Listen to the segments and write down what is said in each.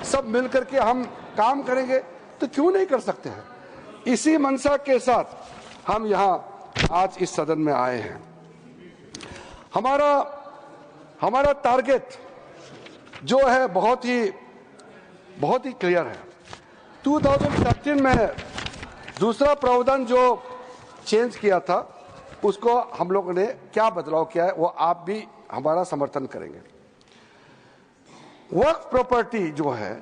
सब मिलकर के हम काम करेंगे तो क्यों नहीं कर सकते हैं। इसी मंशा के साथ हम यहाँ आज इस सदन में आए हैं। हमारा टारगेट जो है बहुत ही क्लियर है। 2013 में दूसरा प्रावधान जो चेंज किया था उसको हम लोगों ने क्या बदलाव किया है वो आप भी हमारा समर्थन करेंगे। वक्फ प्रॉपर्टी जो है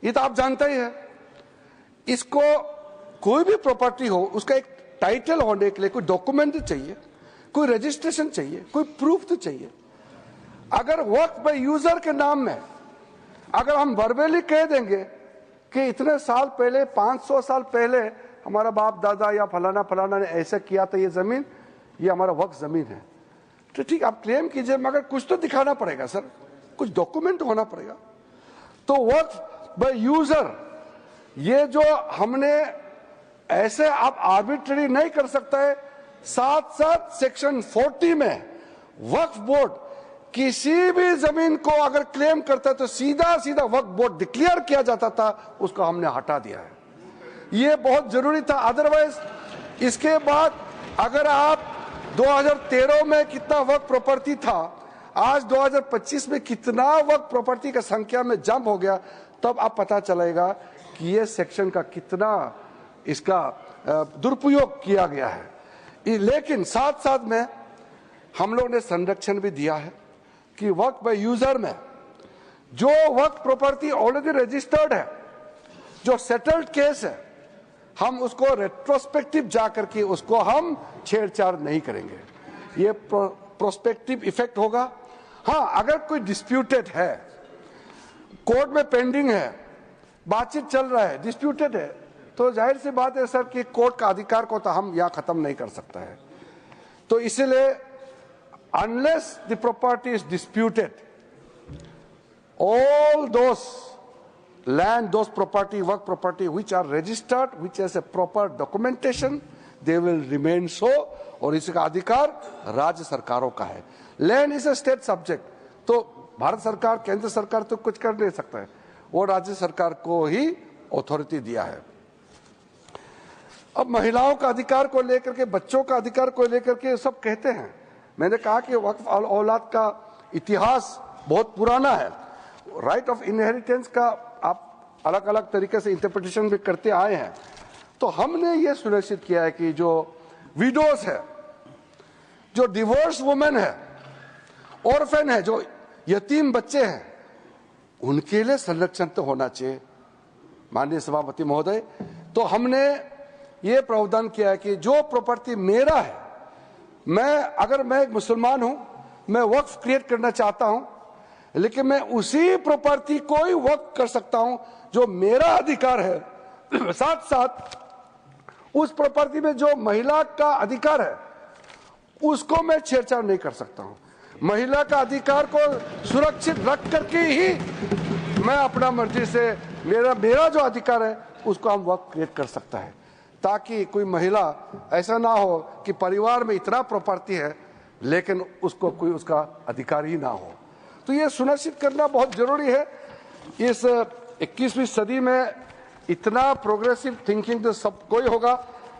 ये तो आप जानते ही है, इसको कोई भी प्रॉपर्टी हो उसका एक टाइटल होने के लिए कोई डॉक्यूमेंट चाहिए, कोई रजिस्ट्रेशन चाहिए, कोई प्रूफ तो चाहिए। अगर वक्फ बाय यूजर के नाम में अगर हम वर्बली कह देंगे कि इतने साल पहले 500 साल पहले हमारा बाप दादा या फलाना फलाना ने ऐसा किया था, ये जमीन ये हमारा वक्फ जमीन है, तो ठीक आप क्लेम कीजिए, मगर कुछ तो दिखाना पड़ेगा सर, कुछ डॉक्यूमेंट होना पड़ेगा। तो वक्फ बाय यूजर ये जो हमने ऐसे आप आर्बिट्ररी नहीं कर सकता है। साथ साथ सेक्शन 40 में वक्फ बोर्ड किसी भी जमीन को अगर क्लेम करता है तो सीधा वक्फ बोर्ड डिक्लेयर किया जाता था, उसको हमने हटा दिया है। ये बहुत जरूरी था। अदरवाइज इसके बाद अगर आप 2013 में कितना वक्फ प्रॉपर्टी था, आज 2025 में कितना वक्फ प्रॉपर्टी का संख्या में जंप हो गया, तब आप पता चलेगा कि ये सेक्शन का कितना इसका दुरुपयोग किया गया है। लेकिन साथ साथ में हम लोग ने संरक्षण भी दिया है कि वक्फ बाय यूजर में जो वक्फ प्रॉपर्टी ऑलरेडी रजिस्टर्ड है, जो सेटल्ड केस है, हम उसको रेट्रोस्पेक्टिव जाकर के उसको हम छेड़छाड़ नहीं करेंगे। ये प्रोस्पेक्टिव इफेक्ट होगा। हाँ, अगर कोई डिस्प्यूटेड है, कोर्ट में पेंडिंग है, बातचीत चल रहा है, डिस्प्यूटेड है, तो जाहिर सी बात है सर कि कोर्ट का अधिकार को तो हम यहाँ खत्म नहीं कर सकता है। तो इसीलिए unless the property is disputed, all those land, those property, work property which are registered, which has a proper documentation, they will remain so, और इसका अधिकार राज्य सरकारों का है। Land is a state subject, तो भारत सरकार, केंद्र सरकार तो कुछ कर नहीं सकता है, वो राज्य सरकार को ही अथॉरिटी दिया है। अब महिलाओं का अधिकार को लेकर के, बच्चों का अधिकार को लेकर के सब कहते हैं। मैंने कहा कि वक्फ औलाद का इतिहास बहुत पुराना है। राइट ऑफ इनहेरिटेंस का आप अलग अलग तरीके से इंटरप्रिटेशन भी करते आए हैं। तो हमने ये सुनिश्चित किया है कि जो विडोज है, जो डिवोर्स वुमेन है, ऑर्फन है, जो यतीम बच्चे हैं, उनके लिए संरक्षण तो होना चाहिए। माननीय सभापति महोदय, तो हमने ये प्रावधान किया है कि जो प्रॉपर्टी मेरा है, अगर मैं एक मुसलमान हूं, मैं वक्फ क्रिएट करना चाहता हूं, लेकिन मैं उसी प्रॉपर्टी को ही वक्फ कर सकता हूं जो मेरा अधिकार है। साथ साथ उस प्रॉपर्टी में जो महिला का अधिकार है उसको मैं छेड़छाड़ नहीं कर सकता हूं। महिला का अधिकार को सुरक्षित रख करके ही मैं अपना मर्जी से मेरा जो अधिकार है उसको हम वक्फ क्रिएट कर सकता है, ताकि कोई महिला ऐसा ना हो कि परिवार में इतना प्रॉपर्टी है लेकिन उसको कोई उसका अधिकार ही ना हो। तो ये सुनिश्चित करना बहुत जरूरी है। इस 21वीं सदी में इतना प्रोग्रेसिव थिंकिंग तो सब कोई होगा।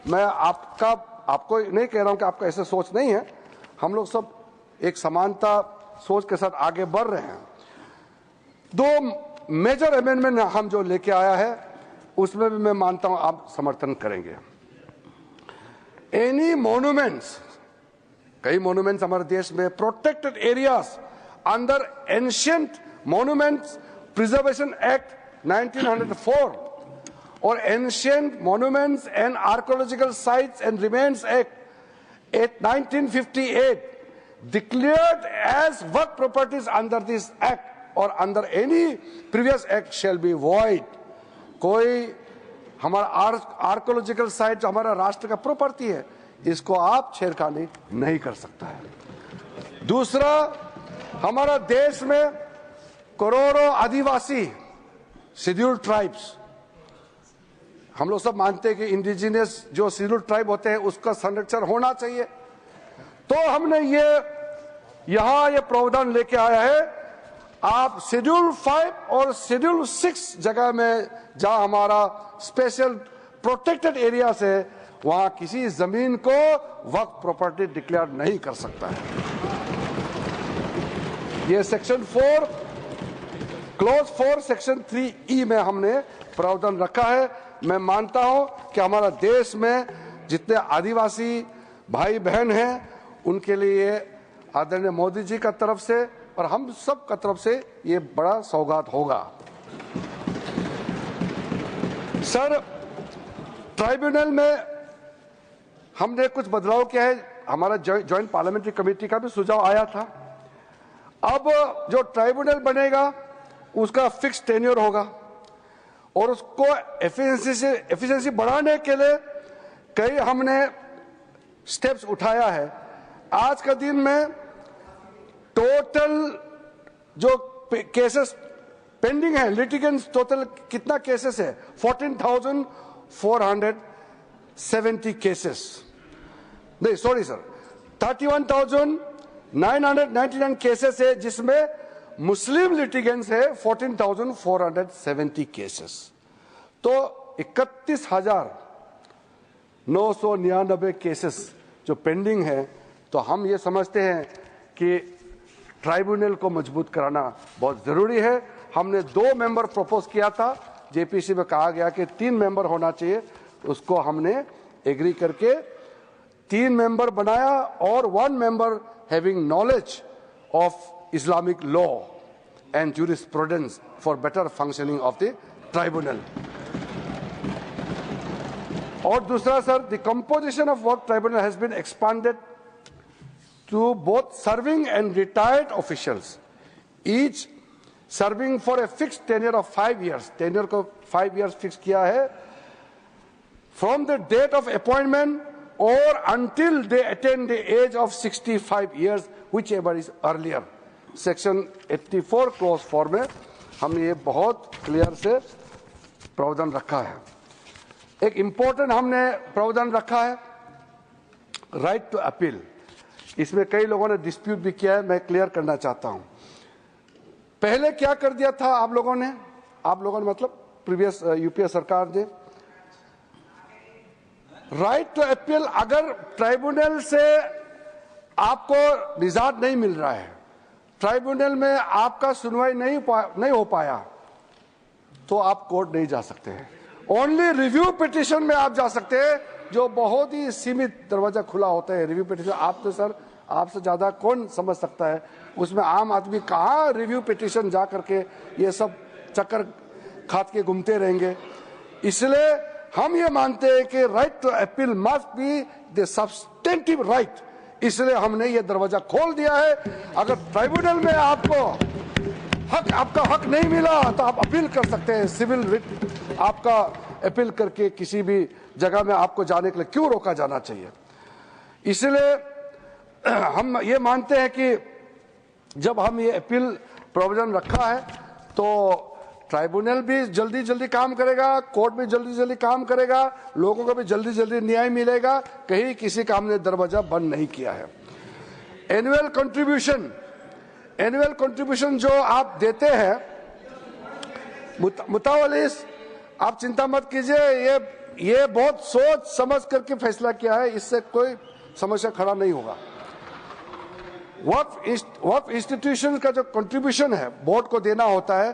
मैं आपको नहीं कह रहा हूं कि आपका ऐसा सोच नहीं है, हम लोग सब एक समानता सोच के साथ आगे बढ़ रहे हैं। 2 मेजर अमेंडमेंट हम जो लेके आया है उसमें भी मैं मानता हूं आप समर्थन करेंगे। एनी मॉन्यूमेंट्स, कई मॉन्यूमेंट्स हमारे देश में protected areas under ancient monuments preservation act 1904 और ancient monuments and archaeological sites and remains act 1958 declared as work properties under this act or under any previous act shall be void। कोई हमारा archaeological site जो हमारा राष्ट्र का property है, इसको आप छेड़खानी नहीं कर सकता है। दूसरा, हमारा देश में करोड़ों आदिवासी शेड्यूल्ड ट्राइब्स, हम लोग सब मानते हैं कि इंडिजिनियस जो शेड्यूल्ड ट्राइब होते हैं उसका संरक्षण होना चाहिए। तो हमने ये प्रावधान लेके आया है आप शेड्यूल 5 और शेड्यूल 6 जगह में जहां हमारा स्पेशल प्रोटेक्टेड एरिया है वहां किसी जमीन को वक्फ प्रॉपर्टी डिक्लेयर नहीं कर सकता है। ये सेक्शन 4 क्लॉज 4 सेक्शन 3E में हमने प्रावधान रखा है। मैं मानता हूं कि हमारा देश में जितने आदिवासी भाई बहन हैं उनके लिए आदरणीय मोदी जी का तरफ से और हम सब का तरफ से ये बड़ा सौगात होगा। सर, ट्राइब्यूनल में हमने कुछ बदलाव किया है। हमारा ज्वाइंट पार्लियामेंट्री कमेटी का भी सुझाव आया था। अब जो ट्राइब्यूनल बनेगा उसका फिक्स टेन्योर होगा और उसको एफिशिएंसी बढ़ाने के लिए कई हमने स्टेप्स उठाया है। आज का दिन में टोटल जो केसेस पेंडिंग है, लिटिगेंट्स टोटल कितना केसेस है? 14,470 केसेस, नहीं सॉरी सर, 31,999 केसेस है, जिसमें मुस्लिम लिटिगेंट्स है 14,470 केसेस। तो 31,999 केसेस जो पेंडिंग है। तो हम ये समझते हैं कि ट्राइब्यूनल को मजबूत कराना बहुत जरूरी है। हमने 2 मेंबर प्रपोज किया था, जेपीसी में कहा गया कि 3 मेंबर होना चाहिए, उसको हमने एग्री करके 3 मेंबर बनाया और 1 member having knowledge of Islamic law and jurisprudence for better functioning of the tribunal. और दूसरा sir, the composition of work tribunal has been expanded to both serving and retired officials, each serving for a fixed tenure of 5 years. Tenure को 5 years fix किया है, from the date of appointment or until they attain the age of 65 years, whichever is earlier. Section 84 clause 4 में हमने ये बहुत clear से प्रावधान रखा है। एक इंपॉर्टेंट हमने प्रावधान रखा है, राइट टू अपील। इसमें कई लोगों ने डिस्प्यूट भी किया है, मैं क्लियर करना चाहता हूं। पहले क्या कर दिया था आप लोगों ने मतलब प्रीवियस यूपीए सरकार ने, राइट टू अपील, अगर ट्राइब्यूनल से आपको निजात नहीं मिल रहा है, ट्राइब्यूनल में आपका सुनवाई नहीं हो पाया, तो आप कोर्ट नहीं जा सकते हैं। ओनली रिव्यू पिटीशन में आप जा सकते हैं, जो बहुत ही सीमित दरवाजा खुला होता है रिव्यू पिटीशन। आप तो सर, आपसे ज्यादा कौन समझ सकता है उसमें आम आदमी कहाँ रिव्यू पिटीशन जा करके ये सब चक्कर खात के घूमते रहेंगे। इसलिए हम ये मानते हैं कि right to appeal must be the substantive right, इसलिए हमने ये दरवाजा खोल दिया है। अगर ट्राइब्यूनल में आपका हक नहीं मिला तो आप अपील कर सकते हैं, सिविल रिट आपका अपील करके किसी भी जगह में आपको जाने के लिए क्यों रोका जाना चाहिए। इसलिए हम ये मानते हैं कि जब हम ये अपील प्रोविजन रखा है तो ट्राइब्यूनल भी जल्दी जल्दी काम करेगा, कोर्ट भी जल्दी जल्दी काम करेगा, लोगों को भी जल्दी जल्दी न्याय मिलेगा, कहीं किसी का हमने दरवाजा बंद नहीं किया है। एनुअल कंट्रीब्यूशन जो आप देते हैं मुतावलिस, आप चिंता मत कीजिए, ये बहुत सोच समझ करके फैसला किया है, इससे कोई समस्या खड़ा नहीं होगा। वक्फ इंस्टीट्यूशन का जो कंट्रीब्यूशन है बोर्ड को देना होता है,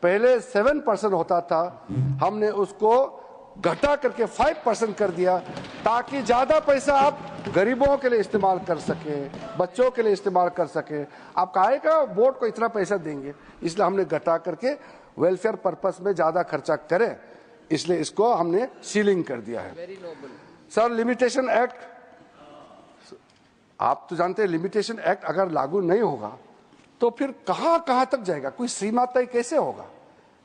पहले 7% होता था, हमने उसको घटा करके 5% कर दिया, ताकि ज्यादा पैसा आप गरीबों के लिए इस्तेमाल कर सके, बच्चों के लिए इस्तेमाल कर सके। आप कहेगा बोर्ड को इतना पैसा देंगे, इसलिए हमने घटा करके वेलफेयर पर्पस में ज्यादा खर्चा करें, इसलिए इसको हमने सीलिंग कर दिया है। सर, लिमिटेशन एक्ट, आप तो जानते हैं लिमिटेशन एक्ट अगर लागू नहीं होगा तो फिर कहां तक जाएगा, कोई सीमा तय कैसे होगा।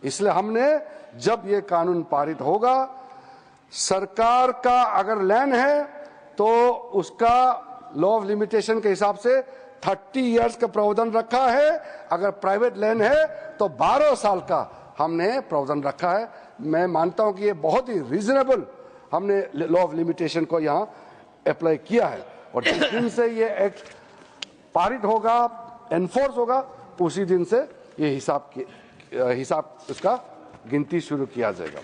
इसलिए हमने जब ये कानून पारित होगा, सरकार का अगर लैंड है तो उसका लॉ ऑफ लिमिटेशन के हिसाब से 30 इयर्स का प्रावधान रखा है, अगर प्राइवेट लैंड है तो 12 साल का हमने प्रावधान रखा है। मैं मानता हूं कि ये बहुत ही रीजनेबल हमने लॉ ऑफ लिमिटेशन को यहां अप्लाई किया है, और जिस दिन से ये एक्ट पारित होगा, एनफोर्स होगा, उसी दिन से ये हिसाब उसका गिनती शुरू किया जाएगा।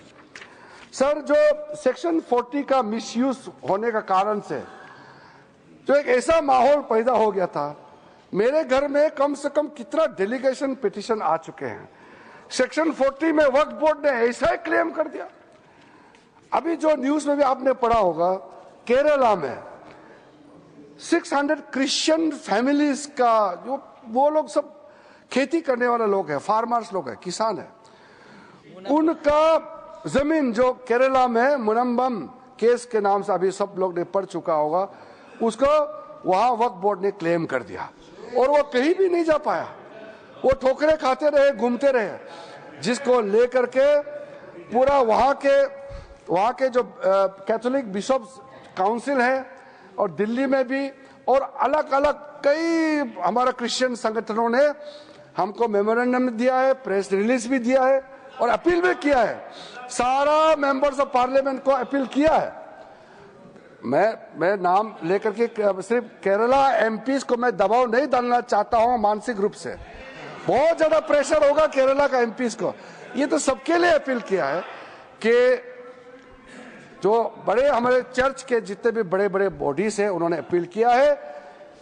सर, जो सेक्शन 40 का मिसयूज होने का कारण से जो एक ऐसा माहौल पैदा हो गया था, मेरे घर में कम से कम कितना डेलीगेशन पिटीशन आ चुके हैं। सेक्शन 40 में वक्फ बोर्ड ने ऐसा ही क्लेम कर दिया। अभी जो न्यूज में भी आपने पढ़ा होगा, केरला में 600 क्रिश्चियन फैमिलीज का, जो वो लोग सब खेती करने वाले लोग हैं, फार्मर्स लोग हैं, किसान हैं, उनका जमीन जो केरला में मुनम्बम केस के नाम से अभी सब लोग ने पढ़ चुका होगा, उसको वहां वक्फ बोर्ड ने क्लेम कर दिया और वो कहीं भी नहीं जा पाया। वो ठोकरे खाते रहे, घूमते रहे, जिसको लेकर के पूरा वहां के जो कैथोलिक बिशप्स काउंसिल है और दिल्ली में भी और अलग अलग कई हमारा क्रिश्चियन संगठनों ने हमको मेमोरेंडम दिया है, प्रेस रिलीज भी दिया है और अपील भी किया है। सारा मेंबर्स ऑफ पार्लियामेंट को अपील किया है। मैं नाम लेकर के सिर्फ केरला एमपीज को मैं दबाव नहीं डालना चाहता हूं मानसिक रूप से, बहुत ज्यादा प्रेशर होगा केरला का एमपीज को। ये तो सबके लिए अपील किया है कि जो बड़े हमारे चर्च के जितने भी बड़े बड़े बॉडीज हैं, उन्होंने अपील किया है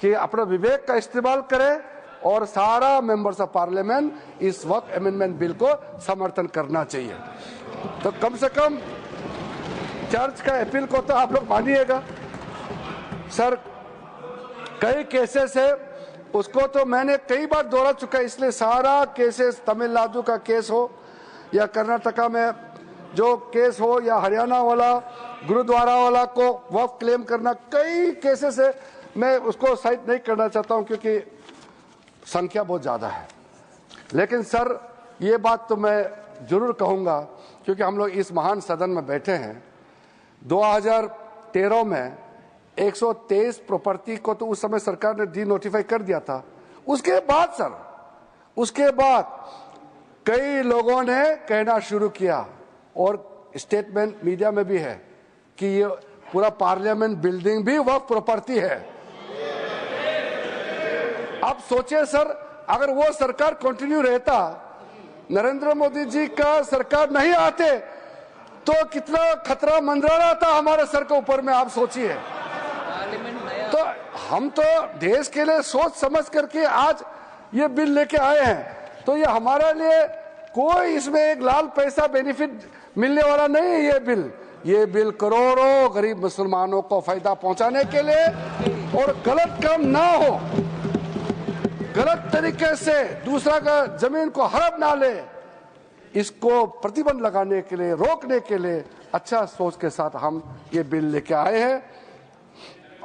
कि अपना विवेक का इस्तेमाल करें और सारा मेंबर्स ऑफ पार्लियामेंट इस वक्त अमेंडमेंट बिल को समर्थन करना चाहिए। तो कम से कम चर्च का अपील को तो आप लोग मानिएगा। सर, कई केसेस है, उसको तो मैंने कई बार दोहरा चुका है, इसलिए सारा केसेस तमिलनाडु का केस हो या कर्नाटका में जो केस हो या हरियाणा वाला गुरुद्वारा वाला को वक्फ क्लेम करना, कई केसेस है, मैं उसको साइड नहीं करना चाहता हूं क्योंकि संख्या बहुत ज्यादा है। लेकिन सर, ये बात तो मैं जरूर कहूंगा क्योंकि हम लोग इस महान सदन में बैठे हैं। 2013 में 123 प्रॉपर्टी को तो उस समय सरकार ने डी नोटिफाई कर दिया था। उसके बाद कई लोगों ने कहना शुरू किया और स्टेटमेंट मीडिया में भी है कि ये पूरा पार्लियामेंट बिल्डिंग भी वक्फ प्रॉपर्टी है। अब सोचिए सर, अगर वो सरकार कंटिन्यू रहता, नरेंद्र मोदी जी का सरकार नहीं आते, तो कितना खतरा मंडरा रहा था हमारे सर के ऊपर में, आप सोचिए। तो हम तो देश के लिए सोच समझ करके आज ये बिल लेके आए हैं, तो ये हमारे लिए कोई इसमें एक लाल पैसा बेनिफिट मिलने वाला नहीं है। ये बिल करोड़ों गरीब मुसलमानों को फायदा पहुंचाने के लिए और गलत काम ना हो, गलत तरीके से दूसरा का जमीन को हड़प ना ले, इसको प्रतिबंध लगाने के लिए, रोकने के लिए अच्छा सोच के साथ हम ये बिल लेके आए हैं।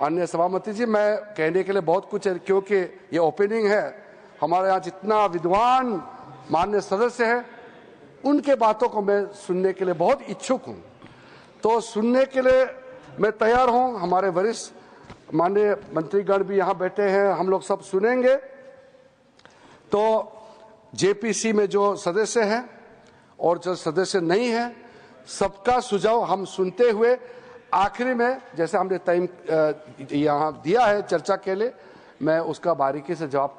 अन्य सभापति जी, मैं कहने के लिए बहुत कुछ है क्योंकि ये ओपनिंग है। हमारे यहाँ जितना विद्वान माननीय सदस्य हैं, उनके बातों को मैं सुनने के लिए बहुत इच्छुक हूँ, तो सुनने के लिए मैं तैयार हूँ। हमारे वरिष्ठ माननीय मंत्रीगण भी यहाँ बैठे हैं, हम लोग सब सुनेंगे। तो जेपीसी में जो सदस्य हैं और जो सदस्य नहीं है, सबका सुझाव हम सुनते हुए आखिरी में जैसे हमने टाइम यहाँ दिया है चर्चा के लिए, मैं उसका बारीकी से जवाब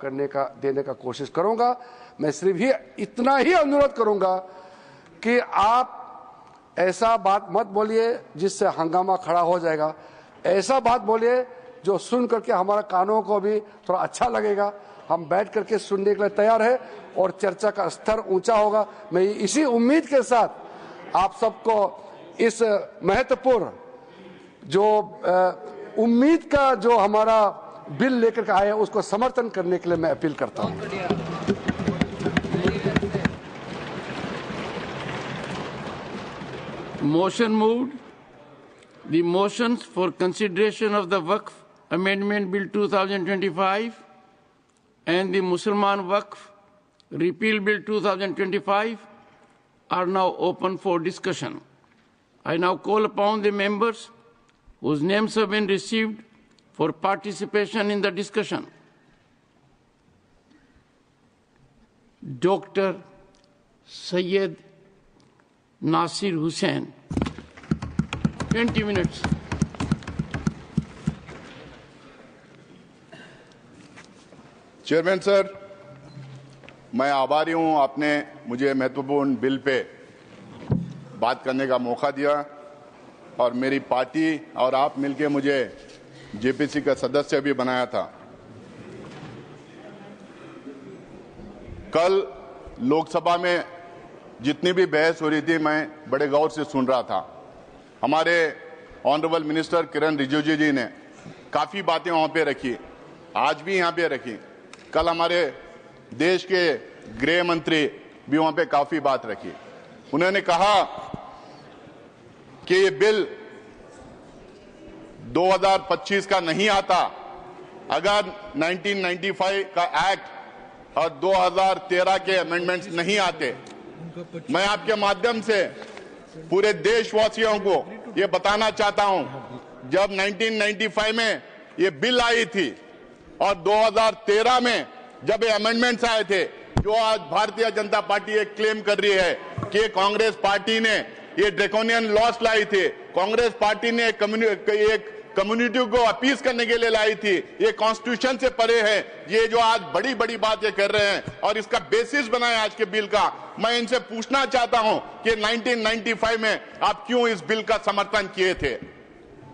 देने का कोशिश करूंगा। मैं सिर्फ ही इतना ही अनुरोध करूंगा कि आप ऐसा बात मत बोलिए जिससे हंगामा खड़ा हो जाएगा। ऐसा बात बोलिए जो सुन करके हमारा कानों को भी थोड़ा अच्छा लगेगा। हम बैठ करके सुनने के लिए तैयार है और चर्चा का स्तर ऊंचा होगा। मैं इसी उम्मीद के साथ आप सबको इस महत्वपूर्ण जो उम्मीद का जो हमारा बिल लेकर के आए उसको समर्थन करने के लिए मैं अपील करता हूं। Motion moved. The motions for consideration of the Waqf Amendment Bill 2025 and the Mussalman Waqf Repeal Bill 2025 are now open for discussion. I now call upon the members whose names have been received for participation in the discussion. Dr. Syed Nasir Hussain, 20 minutes. Chairman, sir, मैं आभारी हूं, आपने मुझे महत्वपूर्ण bill pay बात करने का मौका दिया और मेरी पार्टी और आप मिलके मुझे जेपीसी का सदस्य भी बनाया था। कल लोकसभा में जितनी भी बहस हो रही थी मैं बड़े गौर से सुन रहा था। हमारे ऑनरेबल मिनिस्टर किरण रिजिजू जी ने काफ़ी बातें वहाँ पे रखी, आज भी यहाँ पे रखी। कल हमारे देश के गृह मंत्री भी वहाँ पे काफ़ी बात रखी। उन्होंने कहा कि ये बिल 2025 का नहीं आता अगर 1995 का एक्ट और 2013 के अमेंडमेंट्स नहीं आते। मैं आपके माध्यम से पूरे देशवासियों को ये बताना चाहता हूं, जब 1995 में ये बिल आई थी और 2013 में जब ये अमेंडमेंट्स आए थे, जो आज भारतीय जनता पार्टी एक क्लेम कर रही है कि कांग्रेस पार्टी ने ये ड्रैकोनियन लॉस लाई थी, कांग्रेस पार्टी ने एक कम्युनिटी को अपील करने के लिए लाई थी, ये कॉन्स्टिट्यूशन से परे है। ये जो आज बड़ी बड़ी बात ये कर रहे हैं और इसका बेसिस बनाया आज के बिल का, मैं इनसे पूछना चाहता हूं कि 1995 में आप क्यों इस बिल का समर्थन किए थे।